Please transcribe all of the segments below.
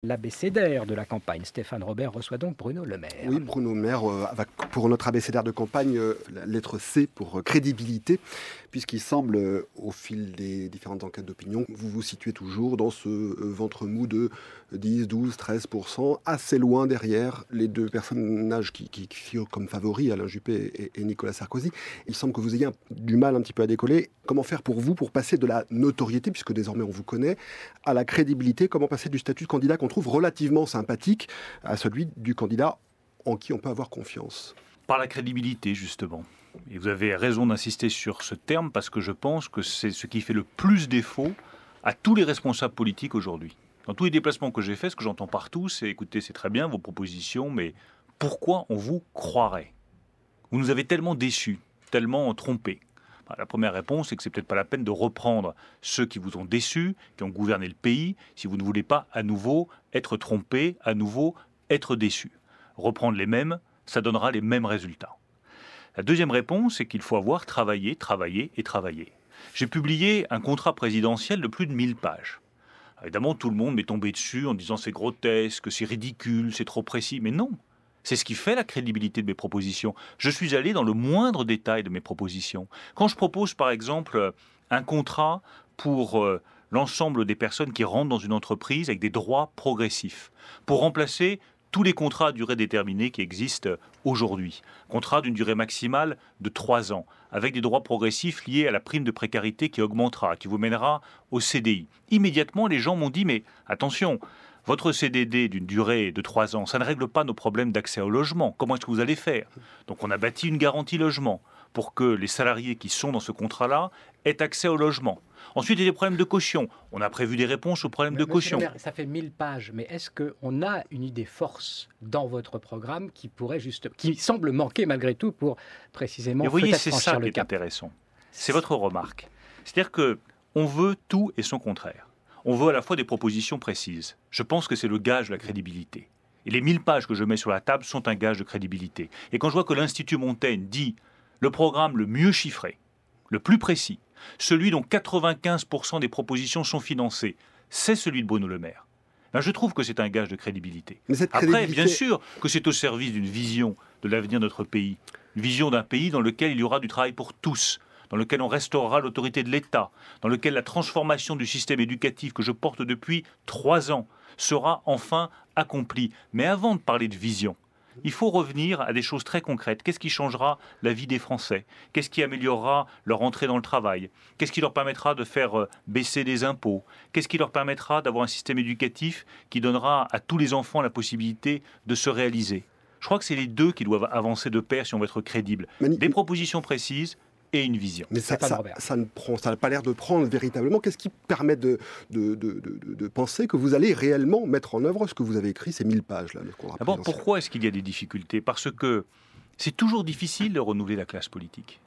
L'abécédaire de la campagne. Stéphane Robert reçoit donc Bruno Le Maire. Oui, Bruno Le Maire, pour notre abécédaire de campagne, la lettre C pour crédibilité, puisqu'il semble, au fil des différentes enquêtes d'opinion, vous vous situez toujours dans ce ventre mou de 10, 12, 13%, assez loin derrière les deux personnages qui figurent comme favoris, Alain Juppé et Nicolas Sarkozy. Il semble que vous ayez du mal un petit peu à décoller. Comment faire pour vous, pour passer de la notoriété, puisque désormais on vous connaît, à la crédibilité? Comment passer du statut de candidat qu'on trouve relativement sympathique à celui du candidat en qui on peut avoir confiance? Par la crédibilité, justement. Et vous avez raison d'insister sur ce terme, parce que je pense que c'est ce qui fait le plus défaut à tous les responsables politiques aujourd'hui. Dans tous les déplacements que j'ai faits, ce que j'entends partout, c'est « écoutez, c'est très bien vos propositions, mais pourquoi on vous croirait? Vous nous avez tellement déçus, tellement trompés. » La première réponse, c'est que c'est peut-être pas la peine de reprendre ceux qui vous ont déçus, qui ont gouverné le pays, si vous ne voulez pas à nouveau être trompés, à nouveau être déçus. Reprendre les mêmes, ça donnera les mêmes résultats. La deuxième réponse, c'est qu'il faut avoir travaillé, travaillé et travaillé. J'ai publié un contrat présidentiel de plus de 1000 pages. Évidemment, tout le monde m'est tombé dessus en disant c'est grotesque, c'est ridicule, c'est trop précis. Mais non, c'est ce qui fait la crédibilité de mes propositions. Je suis allé dans le moindre détail de mes propositions. Quand je propose, par exemple, un contrat pour l'ensemble des personnes qui rentrent dans une entreprise avec des droits progressifs, pour remplacer tous les contrats à durée déterminée qui existent aujourd'hui. Contrat d'une durée maximale de 3 ans, avec des droits progressifs liés à la prime de précarité qui augmentera, qui vous mènera au CDI. Immédiatement, les gens m'ont dit, mais attention, votre CDD d'une durée de 3 ans, ça ne règle pas nos problèmes d'accès au logement. Comment est-ce que vous allez faire? Donc on a bâti une garantie logement pour que les salariés qui sont dans ce contrat-là aient accès au logement. Ensuite, il y a des problèmes de caution. On a prévu des réponses aux problèmes de caution. Maire, ça fait 1000 pages, mais est-ce qu'on a une idée force dans votre programme qui semble manquer malgré tout pour précisément franchir le cap? Vous voyez, c'est ça qui est cap. Intéressant. C'est votre remarque. C'est-à-dire qu'on veut tout et son contraire. On veut à la fois des propositions précises. Je pense que c'est le gage de la crédibilité. Et les 1000 pages que je mets sur la table sont un gage de crédibilité. Et quand je vois que l'Institut Montaigne dit le programme le mieux chiffré, le plus précis, celui dont 95% des propositions sont financées, c'est celui de Bruno Le Maire. Ben, je trouve que c'est un gage de crédibilité. Après, bien sûr que c'est au service d'une vision de l'avenir de notre pays, une vision d'un pays dans lequel il y aura du travail pour tous, dans lequel on restaurera l'autorité de l'État, dans lequel la transformation du système éducatif que je porte depuis 3 ans sera enfin accomplie. Mais avant de parler de vision, il faut revenir à des choses très concrètes. Qu'est-ce qui changera la vie des Français? Qu'est-ce qui améliorera leur entrée dans le travail? Qu'est-ce qui leur permettra de faire baisser des impôts? Qu'est-ce qui leur permettra d'avoir un système éducatif qui donnera à tous les enfants la possibilité de se réaliser? Je crois que c'est les deux qui doivent avancer de pair si on veut être crédible. Des propositions précises et une vision. Mais ça n'a pas l'air de prendre véritablement. Qu'est-ce qui permet de penser que vous allez réellement mettre en œuvre ce que vous avez écrit, ces 1000 pages là? D'abord, pourquoi est-ce qu'il y a des difficultés? Parce que c'est toujours difficile de renouveler la classe politique.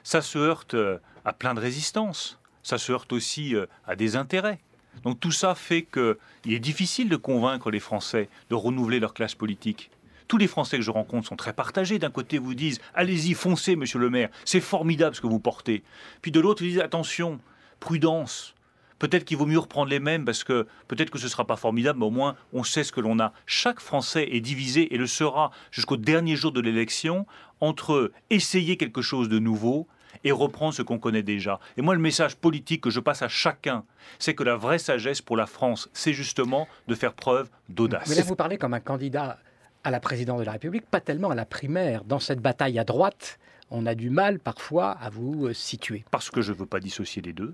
Ça se heurte à plein de résistances. Ça se heurte aussi à des intérêts. Donc tout ça fait qu'il est difficile de convaincre les Français de renouveler leur classe politique. Tous les Français que je rencontre sont très partagés. D'un côté, vous disent « Allez-y, foncez, monsieur le maire, c'est formidable ce que vous portez ». Puis de l'autre, ils disent « Attention, prudence, peut-être qu'il vaut mieux reprendre les mêmes parce que peut-être que ce ne sera pas formidable, mais au moins on sait ce que l'on a ». Chaque Français est divisé et le sera jusqu'au dernier jour de l'élection entre essayer quelque chose de nouveau et reprendre ce qu'on connaît déjà. Et moi, le message politique que je passe à chacun, c'est que la vraie sagesse pour la France, c'est justement de faire preuve d'audace. Mais là, vous parlez comme un candidat à la présidence de la République, pas tellement à la primaire. Dans cette bataille à droite, on a du mal parfois à vous situer. Parce que je ne veux pas dissocier les deux.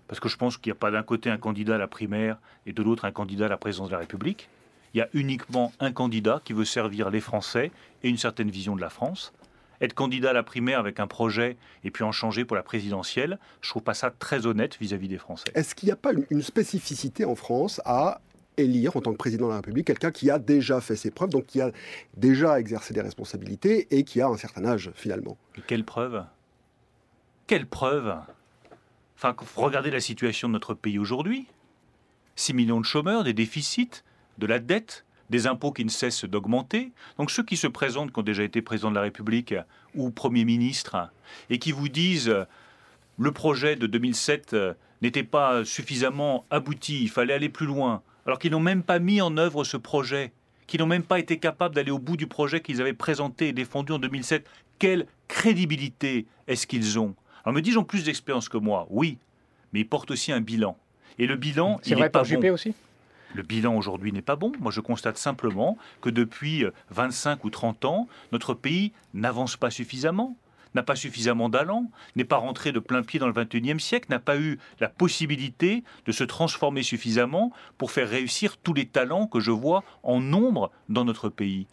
Parce que je pense qu'il n'y a pas d'un côté un candidat à la primaire et de l'autre un candidat à la présidence de la République. Il y a uniquement un candidat qui veut servir les Français et une certaine vision de la France. Être candidat à la primaire avec un projet et puis en changer pour la présidentielle, je ne trouve pas ça très honnête vis-à-vis des Français. Est-ce qu'il n'y a pas une spécificité en France à élire en tant que président de la République quelqu'un qui a déjà fait ses preuves, donc qui a déjà exercé des responsabilités et qui a un certain âge finalement? Et quelle preuve? Quelle preuve? Enfin, regardez la situation de notre pays aujourd'hui. 6 millions de chômeurs, des déficits, de la dette, des impôts qui ne cessent d'augmenter. Donc ceux qui se présentent, qui ont déjà été président de la République ou Premier ministre, et qui vous disent le projet de 2007 n'était pas suffisamment abouti, il fallait aller plus loin, alors qu'ils n'ont même pas mis en œuvre ce projet, qu'ils n'ont même pas été capables d'aller au bout du projet qu'ils avaient présenté et défendu en 2007. Quelle crédibilité est-ce qu'ils ont? Alors me dis-je ont plus d'expérience que moi, oui, mais ils portent aussi un bilan. Et le bilan, c'est vrai pour Juppé aussi. Le bilan aujourd'hui n'est pas bon. Moi, je constate simplement que depuis 25 ou 30 ans, notre pays n'avance pas suffisamment, n'a pas suffisamment d'allant, n'est pas rentré de plein pied dans le XXIe siècle, n'a pas eu la possibilité de se transformer suffisamment pour faire réussir tous les talents que je vois en nombre dans notre pays.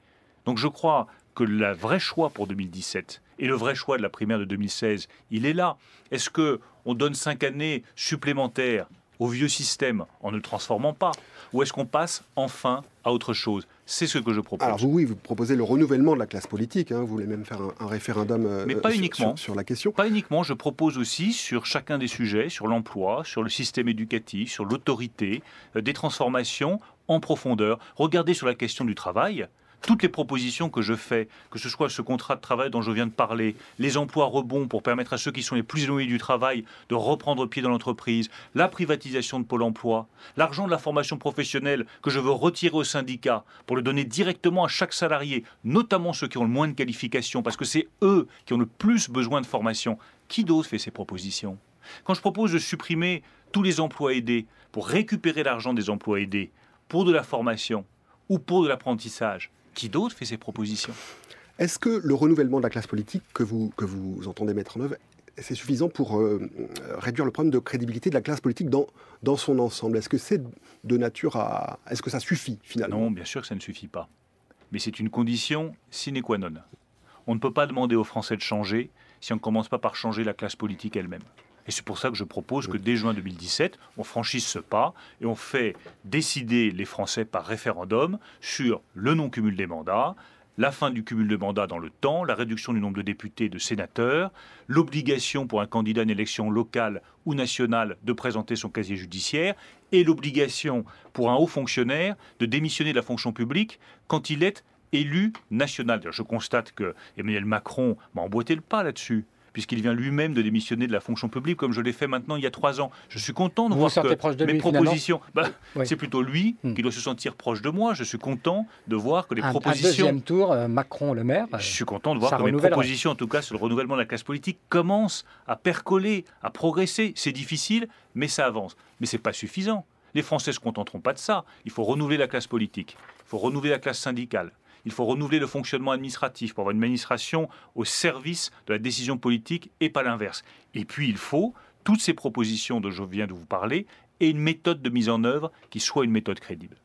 Donc je crois que le vrai choix pour 2017 et le vrai choix de la primaire de 2016, il est là. Est-ce qu'on donne 5 années supplémentaires au vieux système en ne le transformant pas? Ou est-ce qu'on passe enfin à autre chose? C'est ce que je propose. Alors vous proposez le renouvellement de la classe politique, hein, vous voulez même faire un référendum mais pas uniquement. Sur la question. Pas uniquement, je propose aussi sur chacun des sujets, sur l'emploi, sur le système éducatif, sur l'autorité, des transformations en profondeur. Regardez sur la question du travail. Toutes les propositions que je fais, que ce soit ce contrat de travail dont je viens de parler, les emplois rebonds pour permettre à ceux qui sont les plus éloignés du travail de reprendre pied dans l'entreprise, la privatisation de Pôle emploi, l'argent de la formation professionnelle que je veux retirer aux syndicats pour le donner directement à chaque salarié, notamment ceux qui ont le moins de qualifications, parce que c'est eux qui ont le plus besoin de formation. Qui d'autre fait ces propositions? Quand je propose de supprimer tous les emplois aidés pour récupérer l'argent des emplois aidés pour de la formation ou pour de l'apprentissage, qui d'autre fait ces propositions? Est-ce que le renouvellement de la classe politique que vous entendez mettre en œuvre, c'est suffisant pour réduire le problème de crédibilité de la classe politique dans son ensemble? Est-ce que c'est de nature à... Est-ce que ça suffit finalement? Non, bien sûr que ça ne suffit pas. Mais c'est une condition sine qua non. On ne peut pas demander aux Français de changer si on ne commence pas par changer la classe politique elle-même. Et c'est pour ça que je propose que dès juin 2017, on franchisse ce pas et on fait décider les Français par référendum sur le non-cumul des mandats, la fin du cumul de mandats dans le temps, la réduction du nombre de députés et de sénateurs, l'obligation pour un candidat à une élection locale ou nationale de présenter son casier judiciaire et l'obligation pour un haut fonctionnaire de démissionner de la fonction publique quand il est élu national. Je constate que Emmanuel Macron m'a emboîté le pas là-dessus, puisqu'il vient lui-même de démissionner de la fonction publique, comme je l'ai fait maintenant il y a 3 ans. Je suis content de voir que mes propositions... Oui. C'est plutôt lui qui doit se sentir proche de moi. Je suis content de voir que les propositions... Un deuxième tour, Macron-Le Maire... Je suis content de voir que mes propositions, en tout cas sur le renouvellement de la classe politique, commencent à percoler, à progresser. C'est difficile, mais ça avance. Mais ce n'est pas suffisant. Les Français ne se contenteront pas de ça. Il faut renouveler la classe politique. Il faut renouveler la classe syndicale. Il faut renouveler le fonctionnement administratif pour avoir une administration au service de la décision politique et pas l'inverse. Et puis il faut, toutes ces propositions dont je viens de vous parler, et une méthode de mise en œuvre qui soit une méthode crédible.